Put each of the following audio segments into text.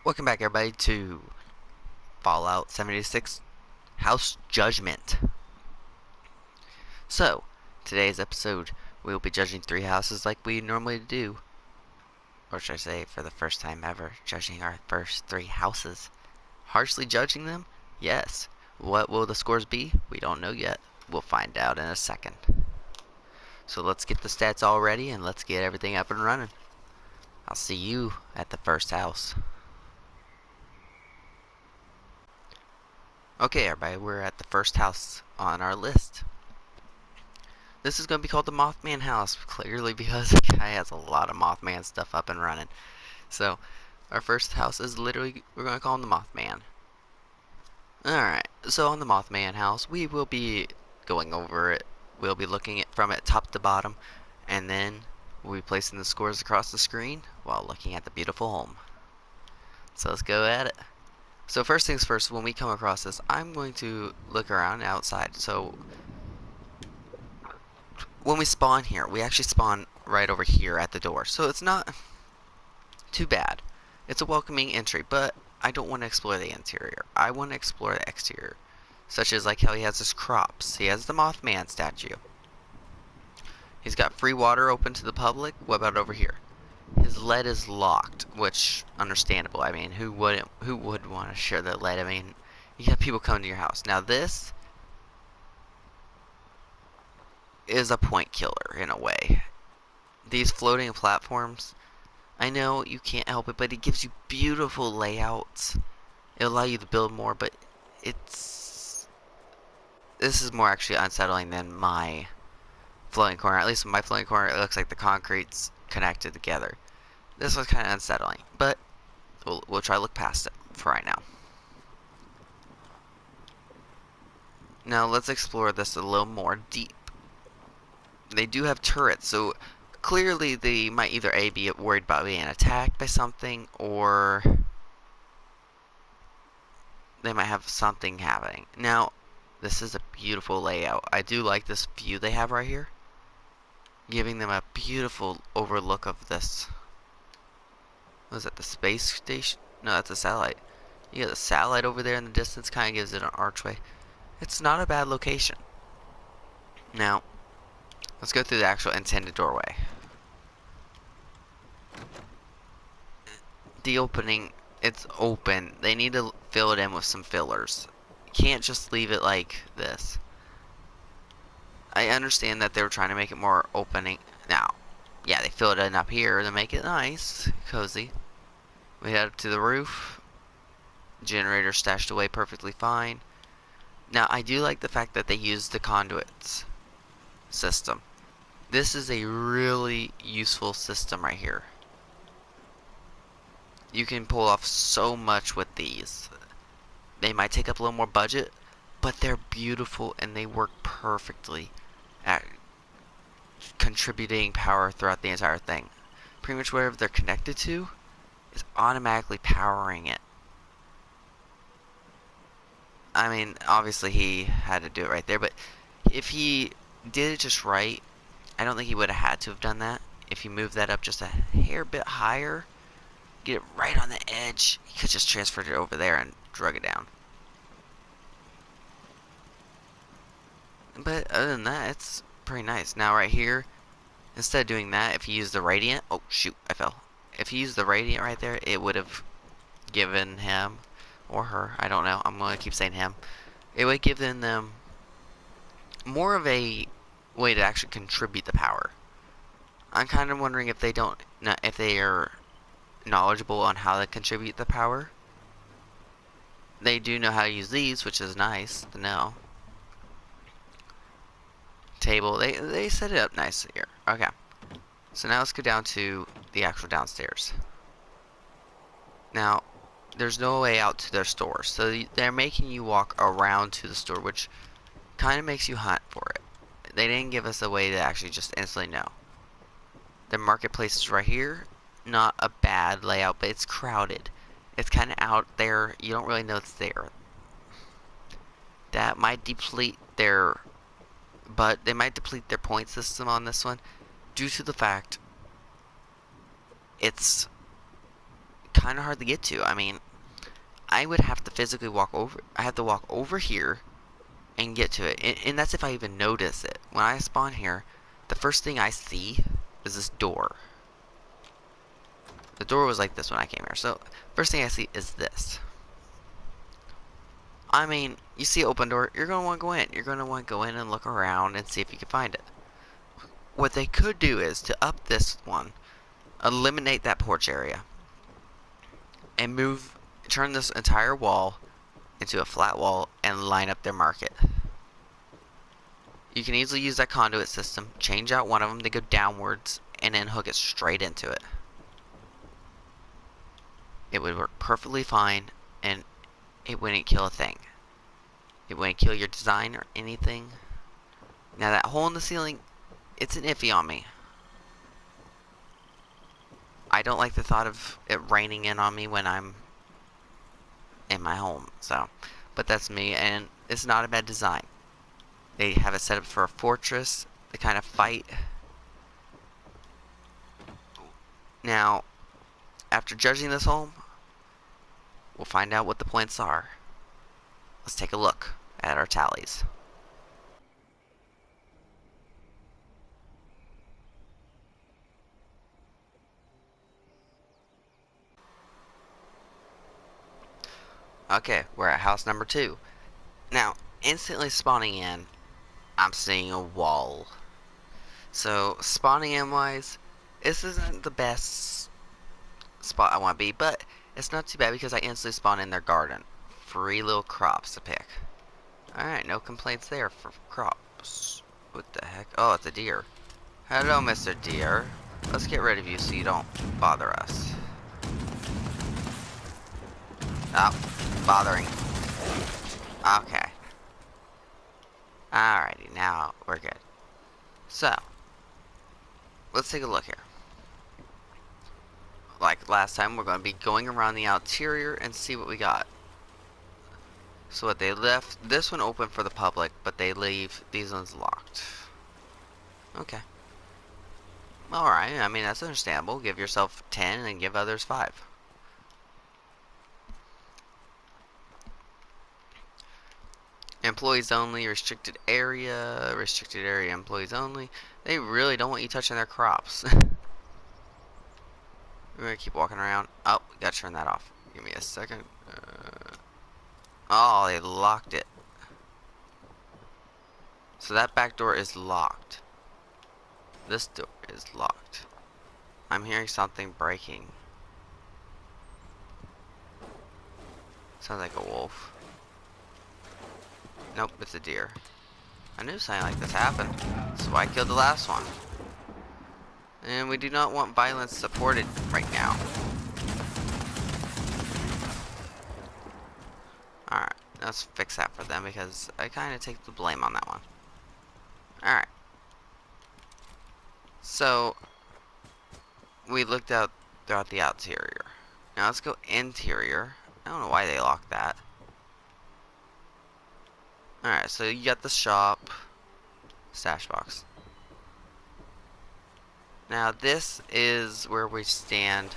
Welcome back, everybody, to Fallout 76 House Judgment. So, today's episode, we will be judging 3 houses like we normally do. Or should I say, for the first time ever, judging our first 3 houses. Harshly judging them? Yes. What will the scores be? We don't know yet. We'll find out in a second. So let's get the stats all ready and let's get everything up and running. I'll see you at the first house. Okay, everybody, we're at the first house on our list. This is going to be called the Mothman House, clearly because the guy has a lot of Mothman stuff up and running. So, our first house is literally, we're going to call him the Mothman. Alright, so on the Mothman House, we will be going over it. We'll be looking at from it top to bottom, and then we'll be placing the scores across the screen while looking at the beautiful home. So let's go at it. So first things first, when we come across this, I'm going to look around outside. So when we spawn here, we actually spawn right over here at the door. So it's not too bad. It's a welcoming entry, but I don't want to explore the interior. I want to explore the exterior. Such as like how he has his crops. He has the Mothman statue. He's got free water open to the public. What about over here? His lead is locked, which understandable. I mean, who would want to share their lead? I mean, you have people coming to your house. Now this is a point killer in a way. These floating platforms, I know you can't help it, but it gives you beautiful layouts. It'll allow you to build more, but this is more actually unsettling than my floating corner. At least in my floating corner, it looks like the concrete's connected together. This was kind of unsettling, but we'll try to look past it for right now. Now let's explore this a little more deep. They do have turrets, so clearly they might either A, be worried about being attacked by something, or they might have something happening. Now, this is a beautiful layout. I do like this view they have right here, giving them a beautiful overlook of this. What is that, the space station? No, that's a satellite. You got the satellite over there in the distance, kind of gives it an archway. It's not a bad location. Now, let's go through the actual intended doorway. The opening, it's open. They need to fill it in with some fillers. You can't just leave it like this. I understand that they were trying to make it more opening. Now, yeah, they filled it in up here to make it nice, cozy. We head up to the roof. Generator stashed away perfectly fine. Now, I do like the fact that they used the conduits system. This is a really useful system right here. You can pull off so much with these. They might take up a little more budget, but they're beautiful and they work perfectly at contributing power throughout the entire thing. Pretty much wherever they're connected to is automatically powering it. I mean, obviously he had to do it right there, but if he did it just right, I don't think he would have had to have done that. If he moved that up just a hair bit higher, get it right on the edge, he could just transfer it over there and drug it down. But other than that, it's pretty nice. Now right here, instead of doing that, if you use the radiant, oh shoot, I fell. If you use the radiant right there, it would have given him, or her, I don't know, I'm going to keep saying him. It would give them more of a way to actually contribute the power. I'm kind of wondering if they are knowledgeable on how to contribute the power. They do know how to use these, which is nice to know. Table, they set it up nice here. Okay, so now let's go down to the actual downstairs. Now, there's no way out to their store, so they're making you walk around to the store, which kind of makes you hunt for it. They didn't give us a way to actually just instantly know. The marketplace is right here. Not a bad layout, but it's crowded. It's kind of out there. You don't really know it's there. That might deplete their... But they might deplete their point system on this one due to the fact it's kind of hard to get to. I mean, I would have to physically walk over. I have to walk over here and get to it. And that's if I even notice it. When I spawn here, the first thing I see is this door. The door was like this when I came here. So, first thing I see is this. I mean, you see an open door, you're going to want to go in. You're going to want to go in and look around and see if you can find it. What they could do is, to up this one, eliminate that porch area. And turn this entire wall into a flat wall and line up their market. You can easily use that conduit system, change out one of them to go downwards, and then hook it straight into it. It would work perfectly fine, and it wouldn't kill a thing. It wouldn't kill your design or anything. Now that hole in the ceiling, it's an iffy on me. I don't like the thought of it raining in on me when I'm in my home, so. But that's me, and it's not a bad design. They have it set up for a fortress, to kind of fight. Now, after judging this home, we'll find out what the points are. Let's take a look at our tallies. Okay, we're at house number 2. Now, instantly spawning in, I'm seeing a wall. So, spawning in wise, this isn't the best spot I want to be, but it's not too bad because I instantly spawn in their garden. Free little crops to pick. Alright, no complaints there for crops. What the heck? Oh, it's a deer. Hello, Mr. Deer. Let's get rid of you so you don't bother us. Oh, bothering. Okay. Alrighty, now we're good. So, let's take a look here. Like last time, we're going to be going around the interior and see what we got. So what they left, this one open for the public, but they leave these ones locked. Okay. Alright, I mean that's understandable. Give yourself 10 and give others 5. Employees only, restricted area, employees only. They really don't want you touching their crops. We're gonna keep walking around. Oh, we gotta turn that off. Give me a second. Oh, they locked it. So that back door is locked. This door is locked. I'm hearing something breaking. Sounds like a wolf. Nope, it's a deer. I knew something like this happened. That's why I killed the last one. And we do not want violence supported right now. Alright, let's fix that for them because I kind of take the blame on that one. Alright. So, we looked out throughout the exterior. Now let's go interior. I don't know why they locked that. Alright, so you got the shop. Stash box. Now this is where we stand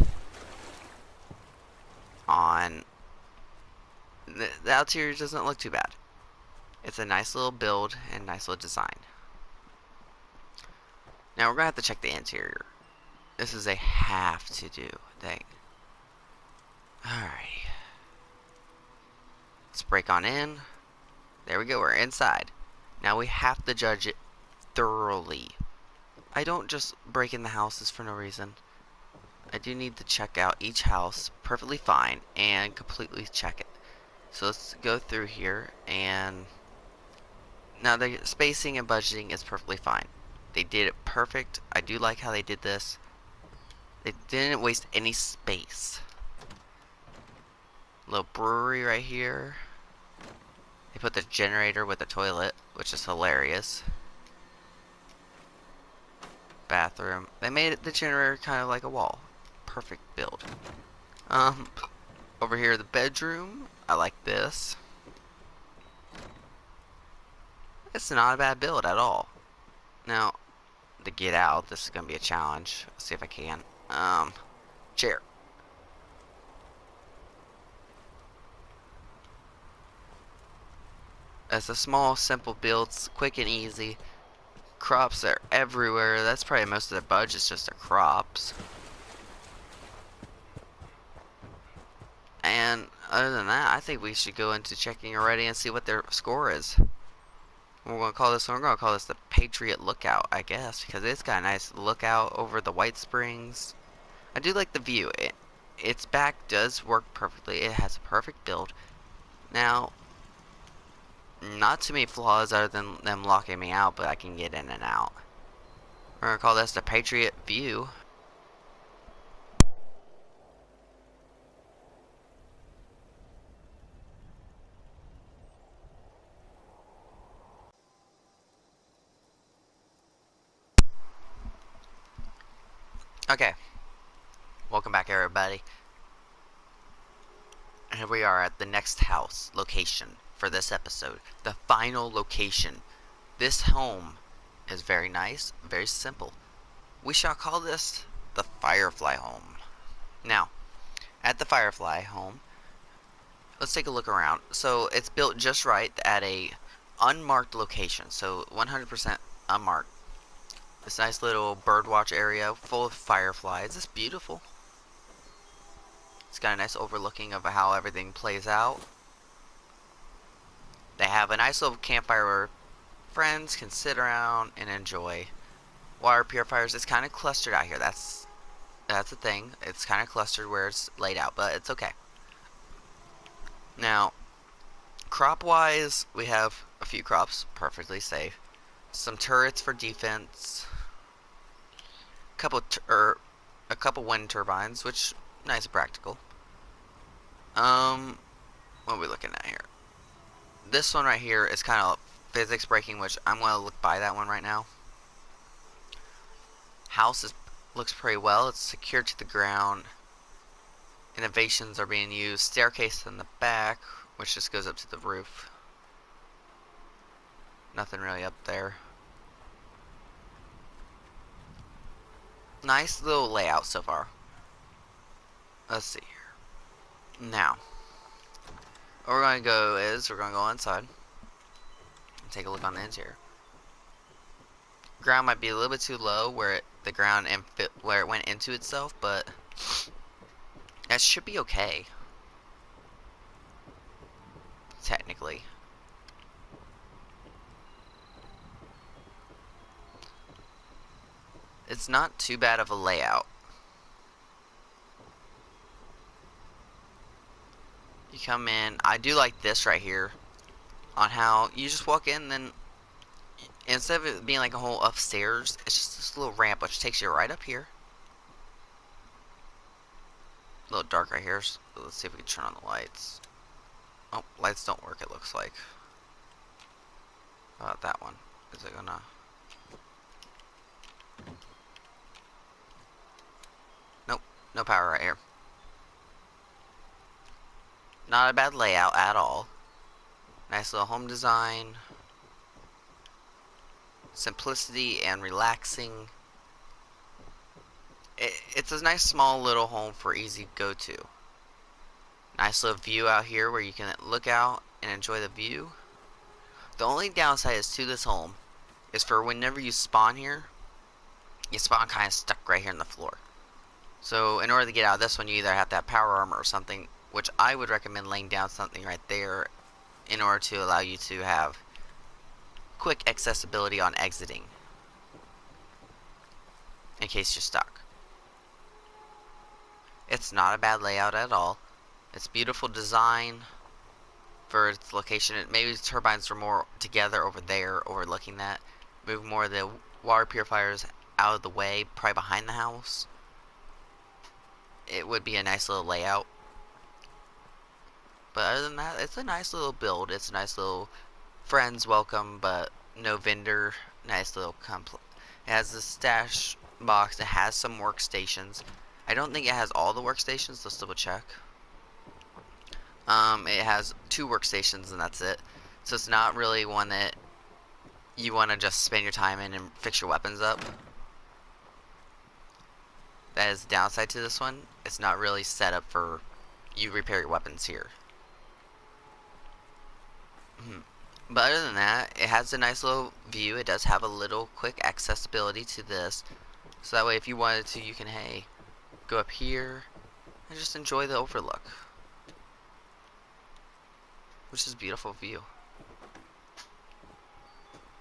on... The exterior doesn't look too bad. It's a nice little build and nice little design. Now we're going to have to check the interior. This is a have to do thing. Alright. Let's break on in. There we go, we're inside. Now we have to judge it thoroughly. I don't just break in the houses for no reason. I do need to check out each house perfectly fine and completely check it. So let's go through here and... Now the spacing and budgeting is perfectly fine. They did it perfect. I do like how they did this. They didn't waste any space. Little brewery right here. They put the generator with the toilet, which is hilarious. Bathroom. They made the generator kind of like a wall. Perfect build. Over here, the bedroom. I like this. It's not a bad build at all. Now, to get out, this is going to be a challenge. Let's see if I can. Chair. It's a small, simple build, it's quick and easy. Crops are everywhere. That's probably most of the budget is just the crops. And other than that, I think we should go into checking already and see what their score is. We're gonna call this the Patriot Lookout, I guess, because it's got a nice lookout over the White Springs. I do like the view. Its back does work perfectly. It has a perfect build. Now, not too many flaws other than them locking me out, but I can get in and out. We're gonna call this the Patriot View. Okay, welcome back everybody. Here we are at the next house location for this episode. The final location. This home is very nice, very simple. We shall call this the Firefly home. Now, at the Firefly home, let's take a look around. So it's built just right at a unmarked location, so 100% unmarked. This nice little birdwatch area full of fireflies. It's beautiful. It's got a nice overlooking of how everything plays out. They have a nice little campfire where friends can sit around and enjoy. Water purifiers. It's kind of clustered out here. That's the thing. It's kind of clustered where it's laid out, but it's okay. Now, crop-wise, we have a few crops, perfectly safe. Some turrets for defense. A couple wind turbines, which nice and practical. What are we looking at here? This one right here is kind of physics breaking, which I'm going to look by that one right now. House looks pretty well. It's secured to the ground. Innovations are being used. Staircase in the back, which just goes up to the roof. Nothing really up there. Nice little layout so far. Let's see here. Now, what we're going to go is we're going to go inside and take a look on the interior. Ground might be a little bit too low where where it went into itself, but that should be okay. Technically. It's not too bad of a layout. You come in. I do like this right here on how you just walk in, then instead of it being like a whole upstairs, it's just this little ramp which takes you right up here. A little dark right here, so let's see if we can turn on the lights. Oh, lights don't work, it looks like. How about that one? Is it gonna... Nope, no power right here. Not a bad layout at all. Nice little home design. Simplicity and relaxing. It's a nice small little home for easy go-to. Nice little view out here where you can look out and enjoy the view. The only downside is to this home is for whenever you spawn here, you spawn kind of stuck right here in the floor. So in order to get out of this one, you either have to have power armor or something, which I would recommend laying down something right there in order to allow you to have quick accessibility on exiting in case you're stuck. It's not a bad layout at all. It's beautiful design for its location. Maybe the turbines are more together over there, overlooking that. Move more of the water purifiers out of the way, probably behind the house. It would be a nice little layout. But other than that, it's a nice little build. It's a nice little friends welcome, but no vendor. Nice little it has a stash box. It has some workstations. I don't think it has all the workstations. Let's double check. It has 2 workstations and that's it. So it's not really one that you want to just spend your time in and fix your weapons up. That is the downside to this one. It's not really set up for you repair your weapons here. But other than that, it has a nice little view. It does have a little quick accessibility to this. So that way if you wanted to, you can, hey, go up here and just enjoy the overlook. Which is a beautiful view.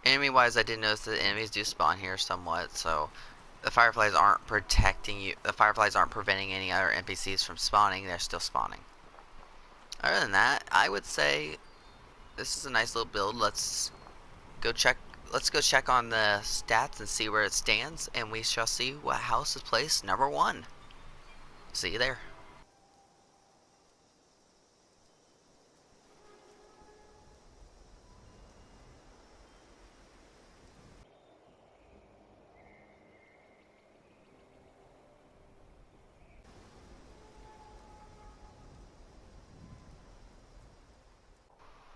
Enemy wise, I did notice that the enemies do spawn here somewhat, so the fireflies aren't protecting you. The fireflies aren't preventing any other NPCs from spawning. They're still spawning. Other than that, I would say this is a nice little build. Let's go check on the stats and see where it stands, and we shall see what house is placed number 1. See you there.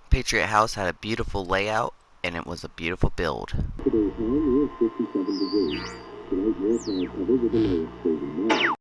Patriot House had a beautiful layout, and it was a beautiful build. Today's high near 57 degrees. Tonight, your high cover with a low of 39.